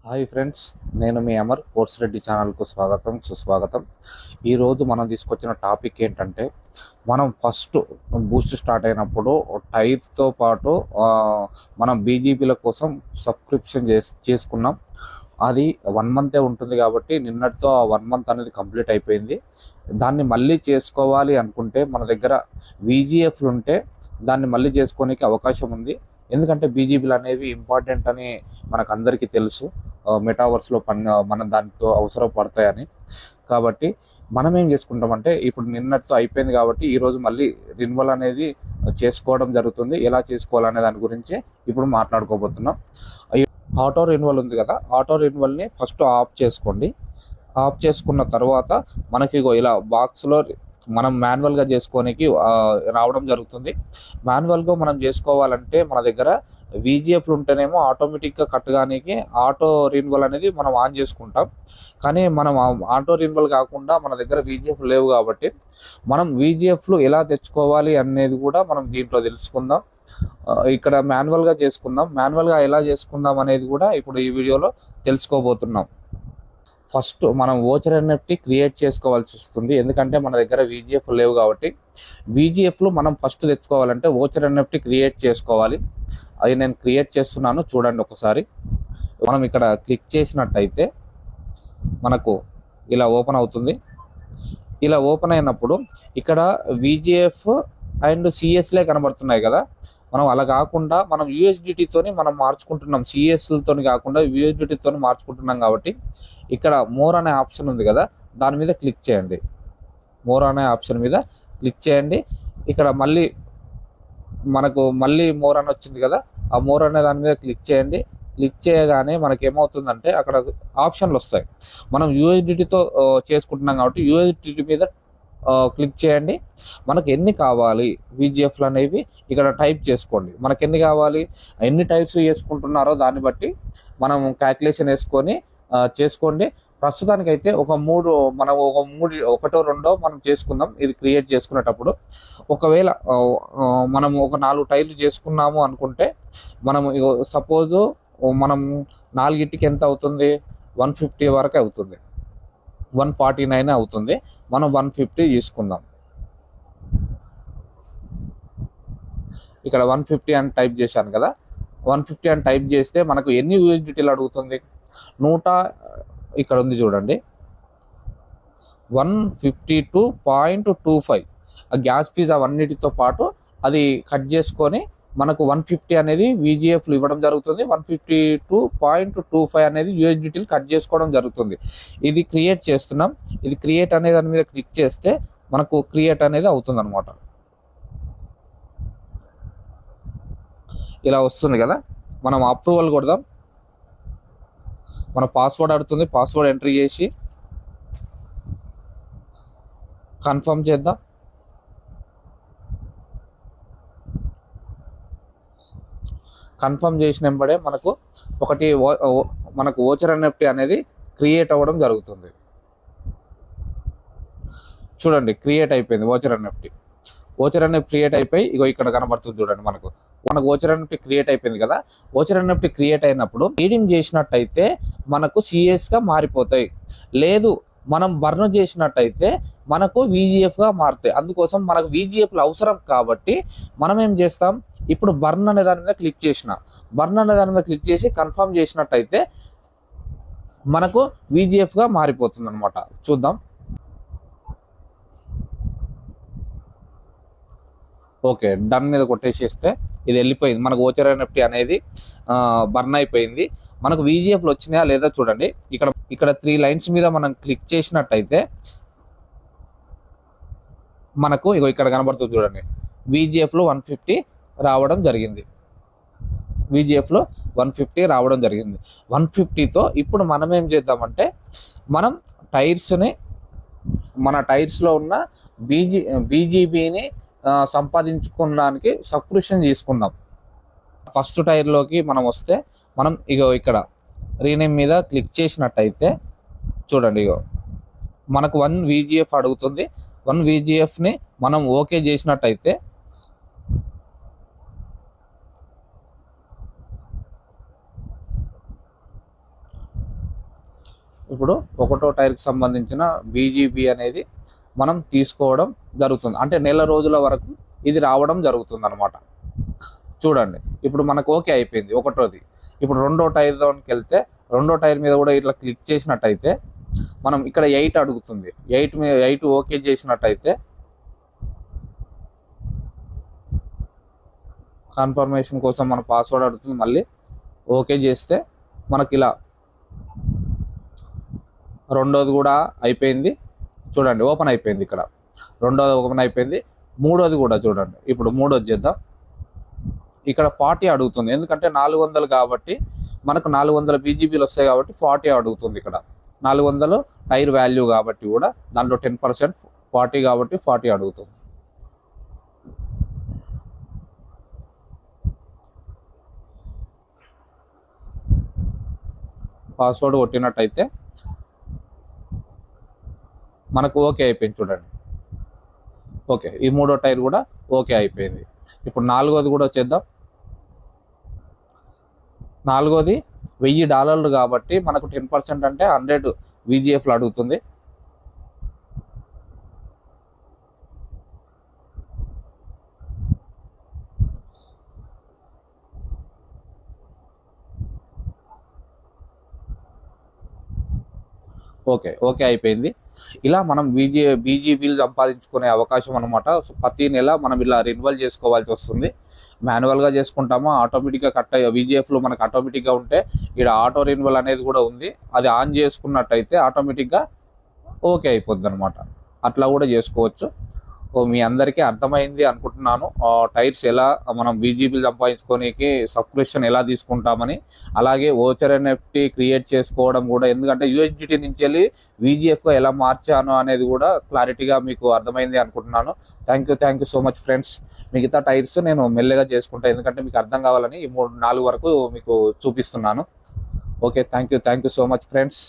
Hi friends, నేను మీ Amar force Reddy ఛానల్కు స్వాగతం సుస్వాగతం. ఈరోజు మనం తీసుకొచ్చిన టాపిక్ ఏంటంటే, మనం ఫస్ట్ బూస్ట్ స్టార్ట్ అయినప్పుడు టైర్తో పాటు మనం బీజీపీల కోసం సబ్స్క్రిప్షన్ చేసుకున్నాం. అది 1 మంతే ఉంటుంది కాబట్టి నిన్నటితో ఆ 1 మంత్ అనేది కంప్లీట్ అయిపోయింది. దాన్ని మళ్ళీ చేసుకోవాలి అనుకుంటే మన దగ్గర వీజీఎఫ్లు ఉంటే దాన్ని మళ్ళీ చేసుకోనికి అవకాశం ఉంది. ఎందుకంటే బీజీపీలు అనేవి ఇంపార్టెంట్ అని మనకందరికీ తెలుసు. మెటావర్స్లో మనం దానితో అవసరపడతాయని. కాబట్టి మనం ఏం చేసుకుంటామంటే, ఇప్పుడు నిన్నటితో అయిపోయింది కాబట్టి ఈరోజు మళ్ళీ రిన్యువల్ అనేది చేసుకోవడం జరుగుతుంది. ఎలా చేసుకోవాలనే దాని గురించి ఇప్పుడు మాట్లాడుకోబోతున్నాం. ఆటో రెన్యువల్ ఉంది కదా, ఆటో రెన్యువల్ని ఫస్ట్ ఆఫ్ చేసుకోండి. ఆఫ్ చేసుకున్న తర్వాత మనకి ఇలా బాక్స్లో మనం మాన్యువల్గా చేసుకోనికి రావడం జరుగుతుంది. మాన్యువల్గా మనం చేసుకోవాలంటే మన దగ్గర వీజీఎఫ్లు ఉంటేనేమో ఆటోమేటిక్గా కట్టడానికి ఆటో రెన్యువల్ అనేది మనం ఆన్ చేసుకుంటాం. కానీ మనం ఆటో రెన్యువల్ కాకుండా మన దగ్గర వీజీఎఫ్ లేవు కాబట్టి మనం వీజీఎఫ్లు ఎలా తెచ్చుకోవాలి అనేది కూడా మనం దీంట్లో తెలుసుకుందాం. ఇక్కడ మాన్యువల్గా చేసుకుందాం. మాన్యువల్గా ఎలా చేసుకుందాం అనేది కూడా ఇప్పుడు ఈ వీడియోలో తెలుసుకోబోతున్నాం. ఫస్ట్ మనం ఓచర్ ఎన్ఎఫ్టీ క్రియేట్ చేసుకోవాల్సి వస్తుంది. ఎందుకంటే మన దగ్గర వీజీఎఫ్ లేవు కాబట్టి వీజీఎఫ్లు మనం ఫస్ట్ తెచ్చుకోవాలంటే ఓచర్ ఎన్ఎఫ్టీ క్రియేట్ చేసుకోవాలి. అది నేను క్రియేట్ చేస్తున్నాను, చూడండి ఒకసారి. మనం ఇక్కడ క్లిక్ చేసినట్టయితే మనకు ఇలా ఓపెన్ అవుతుంది. ఇలా ఓపెన్ అయినప్పుడు ఇక్కడ వీజీఎఫ్ అండ్ సిఎస్లే కనబడుతున్నాయి కదా. మనం అలా కాకుండా మనం యూఎస్డిటీతోని మనం మార్చుకుంటున్నాం. సిఎస్లతో కాకుండా యూఎస్డిటీతో మార్చుకుంటున్నాం కాబట్టి ఇక్కడ మోర్ అనే ఆప్షన్ ఉంది కదా, దాని మీద క్లిక్ చేయండి. మోర్ అనే ఆప్షన్ మీద క్లిక్ చేయండి. ఇక్కడ మనకు మళ్ళీ మోర్ అని వచ్చింది కదా, ఆ మోర్ అనే దాని మీద క్లిక్ చేయండి. క్లిక్ చేయగానే మనకి ఏమవుతుందంటే అక్కడ ఆప్షన్లు వస్తాయి. మనం యూఎస్డిటీతో చేసుకుంటున్నాం కాబట్టి యూఎస్డిటీ మీద క్లిక్ చేయండి. మనకు ఎన్ని కావాలి వీజీఎఫ్లు అనేవి ఇక్కడ టైప్ చేసుకోండి. మనకు ఎన్ని కావాలి, ఎన్ని టైప్స్ వేసుకుంటున్నారో దాన్ని బట్టి మనం క్యాల్కులేషన్ వేసుకొని చేసుకోండి. ప్రస్తుతానికైతే మనం ఒకటో రెండో మనం చేసుకుందాం. ఇది క్రియేట్ చేసుకునేటప్పుడు ఒకవేళ మనం ఒక 4 టైర్లు చేసుకున్నాము అనుకుంటే మనం సపోజు మనం 4కి ఎంత అవుతుంది, 150 వరకు అవుతుంది, 149 అవుతుంది. మనం 150 తీసుకుందాం. ఇక్కడ 150 అని టైప్ చేశాను కదా, 150 అని టైప్ చేస్తే మనకు ఎన్ని యూఎస్డిటీలు అడుగుతుంది, ఇక్కడ ఉంది చూడండి, 152.25. ఆ గ్యాస్ ఫీజ్ అవన్నిటితో పాటు అది కట్ చేసుకొని మనకు 150 అనేది వీజీఎఫ్లు ఇవ్వడం జరుగుతుంది. 152.25 అనేది యూఎస్డిటీలు కట్ చేసుకోవడం జరుగుతుంది. ఇది క్రియేట్ చేస్తున్నాం. ఇది క్రియేట్ అనే దాని మీద క్లిక్ చేస్తే మనకు క్రియేట్ అనేది అవుతుంది అనమాట. ఇలా వస్తుంది కదా, మనం అప్రూవల్ కొడదాం. మన పాస్వర్డ్ అడుగుతుంది, పాస్వర్డ్ ఎంట్రీ చేసి కన్ఫర్మ్ చేద్దాం. కన్ఫర్మ్ చేసిన వెంబడే మనకు ఓచర్ ఎన్ఎఫ్టీ అనేది క్రియేట్ అవ్వడం జరుగుతుంది. చూడండి, క్రియేట్ అయిపోయింది voucher NFT. Voucher NFT create అయిపోయి ఇక్కడ కనబడుతుంది చూడండి. మనకు ఓచర్ ఎన్ఎఫ్టీ క్రియేట్ అయిపోయింది కదా. ఓచర్ ఎన్ఎఫ్టీ క్రియేట్ అయినప్పుడు రీడింగ్ చేసినట్టయితే మనకు సిఎస్గా మారిపోతాయి. లేదు మనం బర్న్ చేసినట్టయితే మనకు వీజీఎఫ్గా మారుతాయి. అందుకోసం మనకు వీజీఎఫ్లు అవసరం కాబట్టి మనం ఏం చేస్తాం, ఇప్పుడు బర్న్ అనే దాని మీద క్లిక్ చేసి కన్ఫర్మ్ చేసినట్టయితే మనకు వీజీఎఫ్గా మారిపోతుంది అనమాట. చూద్దాం. ఓకే, డన్ మీద కొట్టేసేస్తే ఇది వెళ్ళిపోయింది. మనకు ఓచర్ ఎన్ఎఫ్టీ అనేది బర్న్ అయిపోయింది. మనకు వీజీఎఫ్లు వచ్చినాయా లేదా చూడండి. ఇక్కడ 3 లైన్స్ మీద మనం క్లిక్ చేసినట్టయితే మనకు ఇక్కడ కనబడుతుంది చూడండి, వీజీఎఫ్లు 150 రావడం జరిగింది. 150తో ఇప్పుడు మనం ఏం చేద్దామంటే, మనం మన టైర్స్లో ఉన్న బీజీబీని సంపాదించుకోవడానికి సబ్స్క్రిప్షన్ తీసుకుందాం. ఫస్ట్ టైర్లోకి మనం వస్తే మనం ఇక్కడ రీనేమ్ మీద క్లిక్ చేసినట్టయితే చూడండి, మనకు 1 వీజీఎఫ్ అడుగుతుంది. 1 వీజీఎఫ్ని మనం ఓకే చేసినట్టయితే ఇప్పుడు ఒకటో టైర్కి సంబంధించిన బీజీబీ అనేది మనం తీసుకోవడం జరుగుతుంది. అంటే నెల రోజుల వరకు ఇది రావడం జరుగుతుంది అనమాట. చూడండి, ఇప్పుడు మనకు ఓకే అయిపోయింది ఒకటోది. ఇప్పుడు రెండో టైర్లోకి వెళ్తే రెండో టైర్ మీద కూడా ఇట్లా క్లిక్ చేసినట్టయితే మనం ఇక్కడ 8 అడుగుతుంది. 8 ఓకే చేసినట్టయితే కన్ఫర్మేషన్ కోసం మన పాస్వర్డ్ అడుగుతుంది. మళ్ళీ ఓకే చేస్తే మనకి ఇలా రెండోది కూడా అయిపోయింది. చూడండి, ఓపెన్ అయిపోయింది. ఇక్కడ రెండోది ఓపెన్ అయిపోయింది. మూడోది కూడా చూడండి. ఇప్పుడు మూడోది చేద్దాం. ఇక్కడ 40 అడుగుతుంది, ఎందుకంటే 400 కాబట్టి మనకు 400 బీజీబీలు వస్తాయి కాబట్టి 40 అడుగుతుంది. ఇక్కడ 400 టైర్ వాల్యూ కాబట్టి కూడా దాంట్లో 10% 40 కాబట్టి 40 అడుగుతుంది. పాస్వర్డ్ కొట్టినట్టయితే మనకు ఓకే అయిపోయింది. చూడండి, ఓకే. ఈ మూడో టైర్ కూడా ఓకే అయిపోయింది. ఇప్పుడు నాలుగోది కూడా చేద్దాం. నాలుగోది $1000 కాబట్టి మనకు 10% అంటే 100 VGFలు అడుగుతుంది. ఓకే అయిపోయింది. ఇలా మనం బీజీబీలు సంపాదించుకునే అవకాశం అనమాట. ప్రతి నెల మనం ఇలా రెన్యువల్ చేసుకోవాల్సి వస్తుంది. మాన్యువల్గా చేసుకుంటామా, ఆటోమేటిక్గా కట్ అయ్యే VGFలు మనకు ఆటోమేటిక్గా ఉంటే ఇక్కడ ఆటో రెన్యువల్ అనేది కూడా ఉంది. అది ఆన్ చేసుకున్నట్టయితే ఆటోమేటిక్గా ఓకే అయిపోద్ది అనమాట. అట్లా కూడా చేసుకోవచ్చు. మీ అందరికీ అర్థమైంది అనుకుంటున్నాను. టైర్స్ ఎలా మనం బీజీబీలు సంపాదించుకోనికి సబ్స్క్రిప్షన్ ఎలా తీసుకుంటామని, అలాగే ఓచర్ ఎన్ఎఫ్టీ క్రియేట్ చేసుకోవడం కూడా, ఎందుకంటే USDT నుంచి వెళ్ళి VGFగా ఎలా మార్చాను అనేది కూడా క్లారిటీగా మీకు అర్థమైంది అనుకుంటున్నాను. Thank you so much friends. మిగతా టైర్స్ నేను మెల్లగా చేసుకుంటాను, ఎందుకంటే మీకు అర్థం కావాలని ఈ 3-4 వరకు మీకు చూపిస్తున్నాను. Okay, thank you so much friends.